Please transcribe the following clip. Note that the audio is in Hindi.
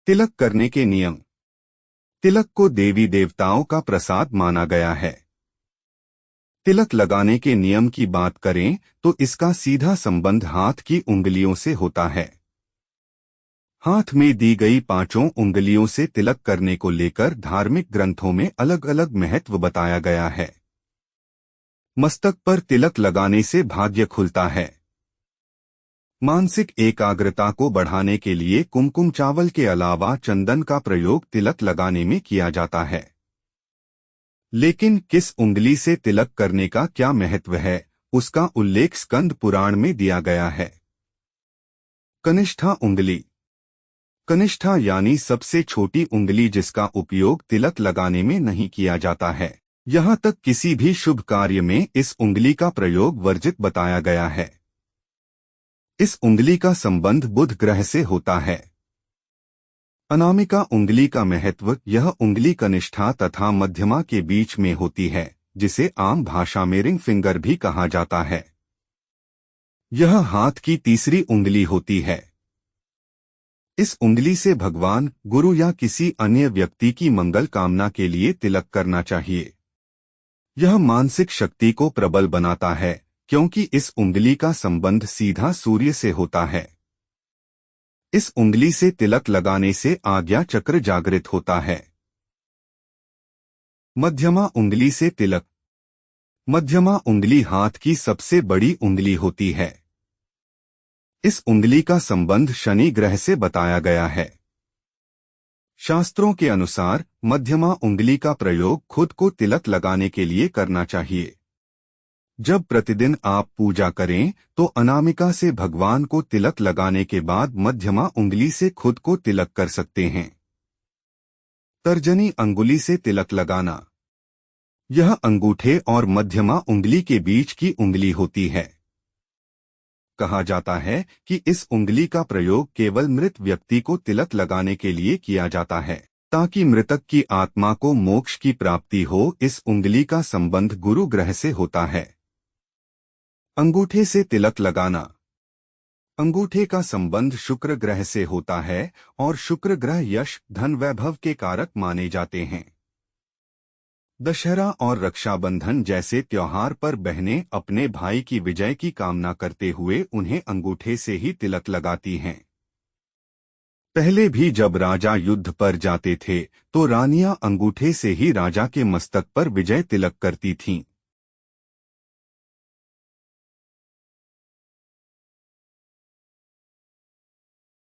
तिलक करने के नियम। तिलक को देवी देवताओं का प्रसाद माना गया है। तिलक लगाने के नियम की बात करें तो इसका सीधा संबंध हाथ की उंगलियों से होता है। हाथ में दी गई पांचों उंगलियों से तिलक करने को लेकर धार्मिक ग्रंथों में अलग अलग महत्व बताया गया है। मस्तक पर तिलक लगाने से भाग्य खुलता है। मानसिक एकाग्रता को बढ़ाने के लिए कुमकुम चावल के अलावा चंदन का प्रयोग तिलक लगाने में किया जाता है। लेकिन किस उंगली से तिलक करने का क्या महत्व है, उसका उल्लेख स्कंद पुराण में दिया गया है। कनिष्ठा उंगली। कनिष्ठा यानी सबसे छोटी उंगली जिसका उपयोग तिलक लगाने में नहीं किया जाता है। यहाँ तक किसी भी शुभ कार्य में इस उंगली का प्रयोग वर्जित बताया गया है। इस उंगली का संबंध बुध ग्रह से होता है। अनामिका उंगली का महत्व। यह उंगली कनिष्ठा तथा मध्यमा के बीच में होती है, जिसे आम भाषा में रिंग फिंगर भी कहा जाता है। यह हाथ की तीसरी उंगली होती है। इस उंगली से भगवान, गुरु या किसी अन्य व्यक्ति की मंगल कामना के लिए तिलक करना चाहिए। यह मानसिक शक्ति को प्रबल बनाता है, क्योंकि इस उंगली का संबंध सीधा सूर्य से होता है। इस उंगली से तिलक लगाने से आज्ञा चक्र जागृत होता है। मध्यमा उंगली से तिलक। मध्यमा उंगली हाथ की सबसे बड़ी उंगली होती है। इस उंगली का संबंध शनि ग्रह से बताया गया है। शास्त्रों के अनुसार मध्यमा उंगली का प्रयोग खुद को तिलक लगाने के लिए करना चाहिए। जब प्रतिदिन आप पूजा करें तो अनामिका से भगवान को तिलक लगाने के बाद मध्यमा उंगली से खुद को तिलक कर सकते हैं। तर्जनी अंगुली से तिलक लगाना। यह अंगूठे और मध्यमा उंगली के बीच की उंगली होती है। कहा जाता है कि इस उंगली का प्रयोग केवल मृत व्यक्ति को तिलक लगाने के लिए किया जाता है, ताकि मृतक की आत्मा को मोक्ष की प्राप्ति हो। इस उंगली का संबंध गुरु ग्रह से होता है। अंगूठे से तिलक लगाना। अंगूठे का संबंध शुक्र ग्रह से होता है और शुक्र ग्रह यश, धन, वैभव के कारक माने जाते हैं। दशहरा और रक्षाबंधन जैसे त्योहार पर बहनें अपने भाई की विजय की कामना करते हुए उन्हें अंगूठे से ही तिलक लगाती हैं। पहले भी जब राजा युद्ध पर जाते थे तो रानियां अंगूठे से ही राजा के मस्तक पर विजय तिलक करती थीं।